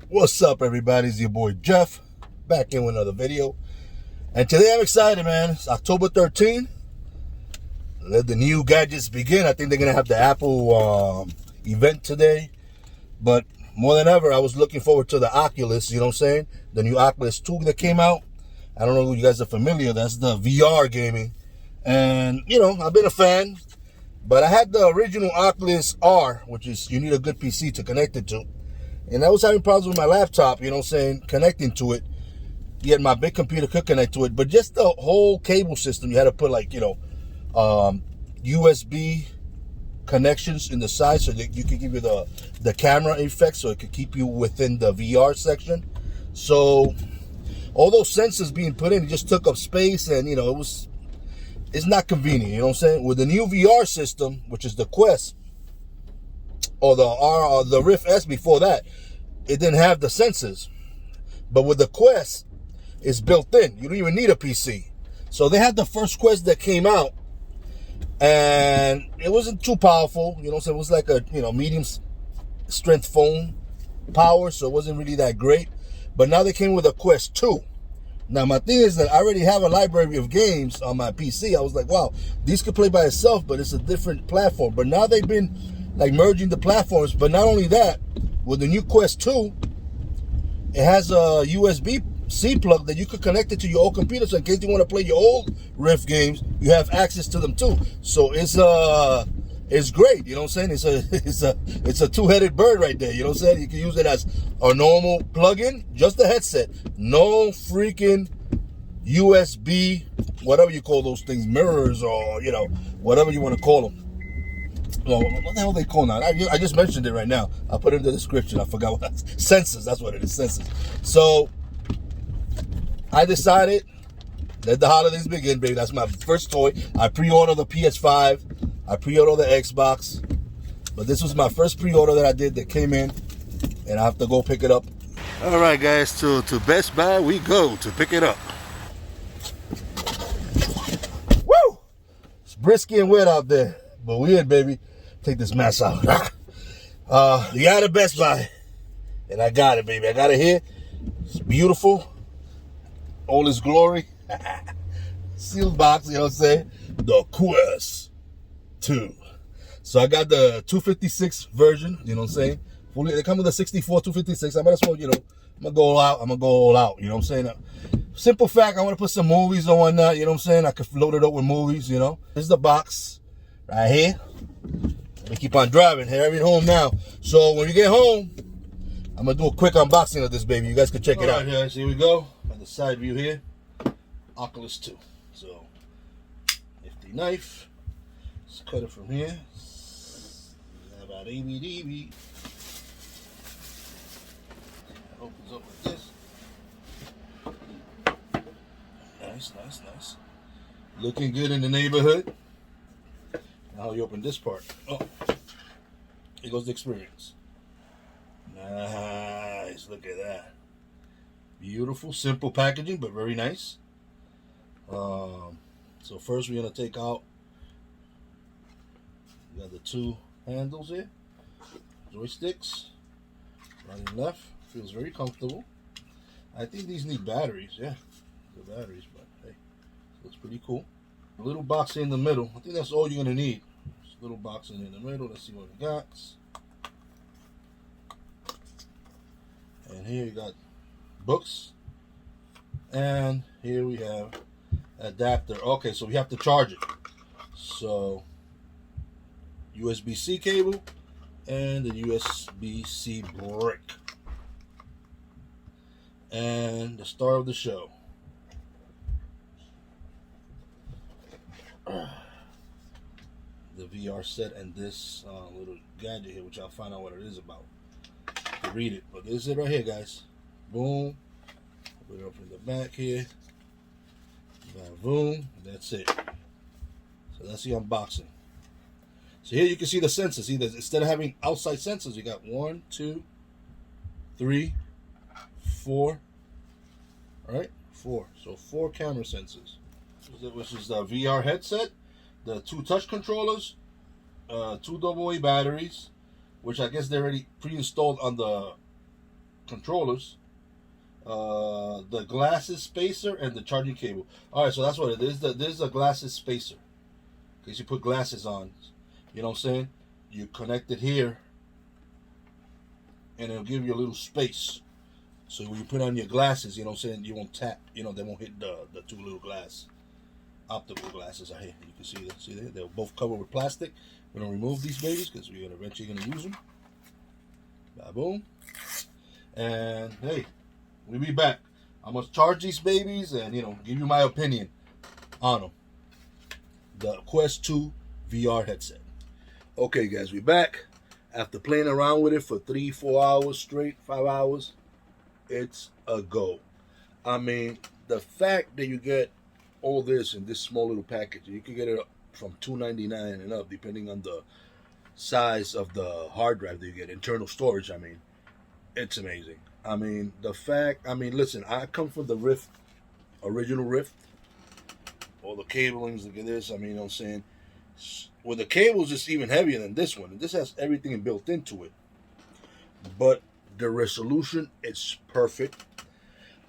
What's up, everybody? It's your boy Jeff, back in with another video. And today I'm excited, man. It's October 13th. Let the new gadgets begin. I think they're going to have the Apple event today. But more than ever, I was looking forward to the Oculus, you know what I'm saying? The new Oculus 2 that came out. I don't know if you guys are familiar. That's the VR gaming. And, you know, I've been a fan. But I had the original Oculus R, which is, you need a good PC to connect it to. And I was having problems with my laptop, you know what I'm saying, connecting to it. Yet my big computer could connect to it. But just the whole cable system, you had to put like, you know, USB connections in the side so that you can give you the camera effect so it could keep you within the VR section. So all those sensors being put in, it just took up space and, you know, it's not convenient, you know what I'm saying? With the new VR system, which is the Quest, or the Rift S before that, it didn't have the sensors. But with the Quest, it's built in. You don't even need a PC. So they had the first Quest that came out, and it wasn't too powerful. You know what I'm saying? It was like a, you know, medium strength phone power, so it wasn't really that great. But now they came with a Quest 2. Now my thing is that I already have a library of games on my PC. I was like, wow, these could play by itself, but it's a different platform. But now they've been like merging the platforms. But not only that, with the new Quest 2, it has a USB-C plug that you could connect it to your old computer. So in case you want to play your old Rift games, you have access to them too. So it's great. You know what I'm saying? It's a two-headed bird right there. You know what I'm saying? You can use it as a normal plug-in, just a headset. No freaking USB, whatever you call those things, mirrors or, you know, whatever you want to call them. Well, what the hell they call now? I just mentioned it right now. I'll put it in the description. I forgot what that's. Sensors. That's what it is. Sensors. So I decided, let the holidays begin, baby. That's my first toy. I pre-ordered the PS5. I pre-ordered the Xbox. But this was my first pre-order that I did that came in. And I have to go pick it up. All right, guys. To Best Buy we go to pick it up. Woo! It's brisky and wet out there. But we in, baby. Take this mess out. You got a Best Buy. And I got it, baby. I got it here. It's beautiful. All its glory. Sealed box, you know what I'm saying? The Quest 2. So I got the 256 version, you know what I'm saying? They come with a 64, 256. I might as well, you know, I'm going to go all out. I'm going to go all out, you know what I'm saying? Simple fact, I want to put some movies on whatnot, you know what I'm saying? I could load it up with movies, you know? This is the box right here. Let me keep on driving. Heading home now. So when you get home, I'm going to do a quick unboxing of this baby. You guys can check it out. All right, guys, here we go. On the side view here. Oculus 2. So, nifty knife. Let's cut it from here. About ABDB. Opens up like this. Nice, nice, nice. Looking good in the neighborhood. Now you open this part. Oh, here goes the experience. Nice, look at that. Beautiful, simple packaging, but very nice. So first we're gonna take out. We got the two handles here, joysticks, right and left. Feels very comfortable. I think these need batteries. Yeah, the batteries, but hey, looks pretty cool. A little box in the middle. I think that's all you're gonna need. Just a little box in the middle. Let's see what we got. And here you got books. And here we have adapter. Okay, so we have to charge it. So USB-C cable and the USB-C brick. And the star of the show. The VR set and this little gadget here, which I'll find out what it is about to read it. But this is it right here, guys. Boom. Put it up in the back here. Boom. That's it. So that's the unboxing. So here you can see the sensors. See, instead of having outside sensors, you got 1, 2, 3, 4. All right, 4. So 4 camera sensors. Which is the VR headset, the 2 touch controllers, 2 AA batteries, which I guess they're already pre-installed on the controllers, the glasses spacer, and the charging cable. All right, so that's what it is. This is a glasses spacer. In case you put glasses on, you know what I'm saying? You connect it here, and it'll give you a little space. So when you put on your glasses, you know what I'm saying, you won't tap. You know, they won't hit the two little optical glasses are here. You can see that. See there? They're both covered with plastic. We're gonna remove these babies because we're eventually gonna use them. Boom. And hey, we'll be back. I'm gonna charge these babies and give you my opinion on them. The Quest 2 VR headset. Okay, guys, we're back. After playing around with it for 3-4 hours straight, 5 hours, it's a go. I mean, the fact that you get all this in this small little package, you can get it from $299 and up, depending on the size of the hard drive that you get, internal storage. I mean, it's amazing. I mean, listen, I come from the Rift, original Rift. All the cablings, look at this. I mean, you know what I'm saying? Well, the cable's just even heavier than this one. And this has everything built into it. But the resolution is perfect.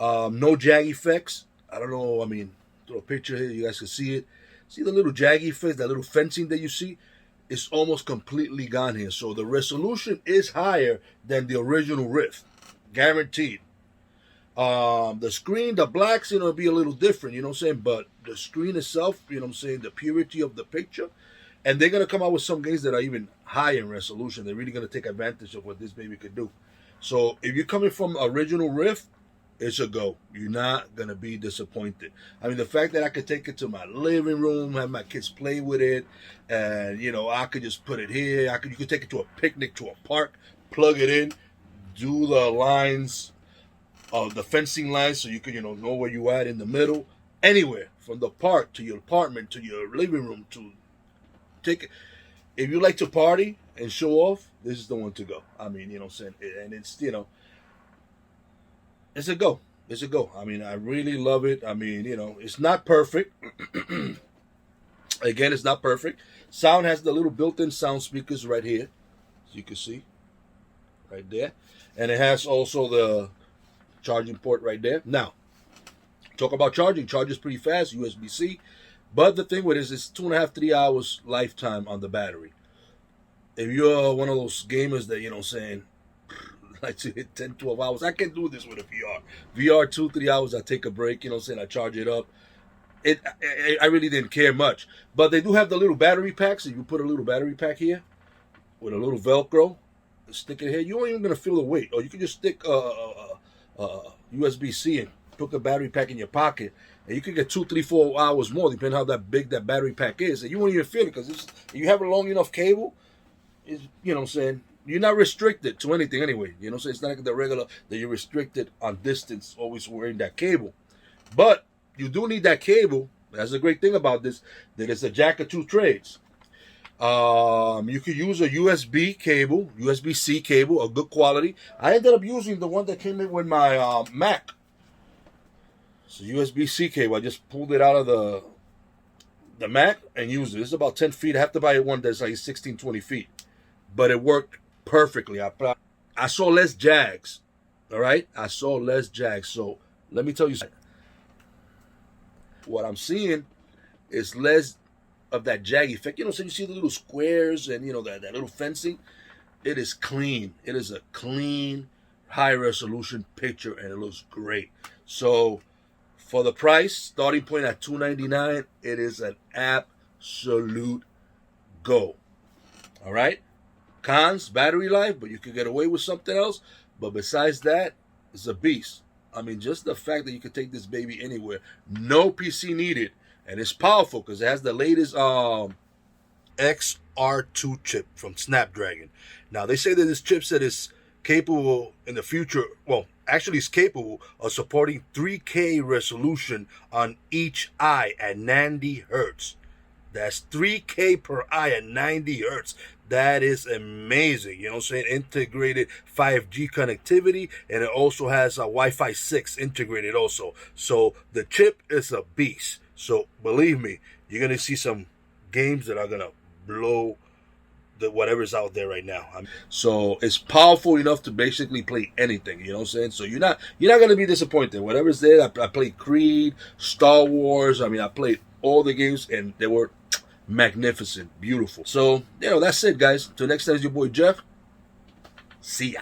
No jag effects. I don't know. I mean, throw a picture here. You guys can see it. See the little jag effects, that little fencing that you see? It's almost completely gone here. So the resolution is higher than the original Rift. Guaranteed. The screen, the blacks, it'll be a little different, you know what I'm saying? But the screen itself, you know what I'm saying, the purity of the picture. And they're going to come out with some games that are even higher in resolution. They're really going to take advantage of what this baby could do. So if you're coming from original Rift, it's a go. You're not going to be disappointed. I mean, the fact that I could take it to my living room, have my kids play with it, and, I could just put it here. You could take it to a picnic, to a park, plug it in, do the lines, the fencing lines, so you can, know where you at in the middle. Anywhere, from the park to your apartment to your living room, to take it. If you like to party and show off, this is the one to go. I mean, you know what I'm saying? And it's, it's a go. It's a go. I mean, I really love it. I mean, it's not perfect. Again, it's not perfect. Sound has the little built-in sound speakers right here, as you can see, right there. And it has also the charging port right there. Now, talk about charging. Charges pretty fast, USB-C. But the thing with it is it's 2.5-3 hours lifetime on the battery. If you're one of those gamers that, saying, like to hit 10-12 hours, I can do this with a VR. VR 2-3 hours, I take a break, I charge it up. I really didn't care much. But they do have the little battery packs. So you put a little battery pack here with a little Velcro, stick it here. You ain't even going to feel the weight. Or you can just stick USB-C and put the battery pack in your pocket, and you can get 2-3-4 hours more, depending on how that big that battery pack is. And you won't even feel it, because if you have a long enough cable, you know what I'm saying, you're not restricted to anything anyway. You know what I'm saying? It's not like the regular that you're restricted on distance, always wearing that cable. But you do need that cable. That's the great thing about this, that it's a jack of two trades. You could use a USB cable, USB-C cable, a good quality. I ended up using the one that came in with my Mac. It's a USB-C cable. I just pulled it out of the Mac and used it. It's about 10 feet. I have to buy one that's like 16-20 feet. But it worked perfectly. I saw less jags. All right? I saw less jags. So let me tell you something. What I'm seeing is less of that jag effect. So you see the little squares and, that little fencing. It is clean. It is a clean, high-resolution picture, and it looks great. So for the price, starting point at $299, it is an absolute go. All right? Cons, battery life, but you can get away with something else. But besides that, it's a beast. I mean, just the fact that you can take this baby anywhere, no PC needed, and it's powerful because it has the latest XR2 chip from Snapdragon. Now, they say that this chipset is capable in the future, well, actually it's capable of supporting 3K resolution on each eye at 90 hertz. That's 3K per eye at 90 hertz. That is amazing. You know what I'm saying? Integrated 5G connectivity, and it also has a Wi-Fi 6 integrated also. So the chip is a beast. So believe me, you're going to see some games that are going to blow whatever's out there right now. So it's powerful enough to basically play anything. You know what I'm saying? So you're not gonna be disappointed. Whatever's there, I played Creed, Star Wars. I mean, I played all the games, and they were magnificent, beautiful. So that's it, guys. Till next time, it's your boy Jeff. See ya.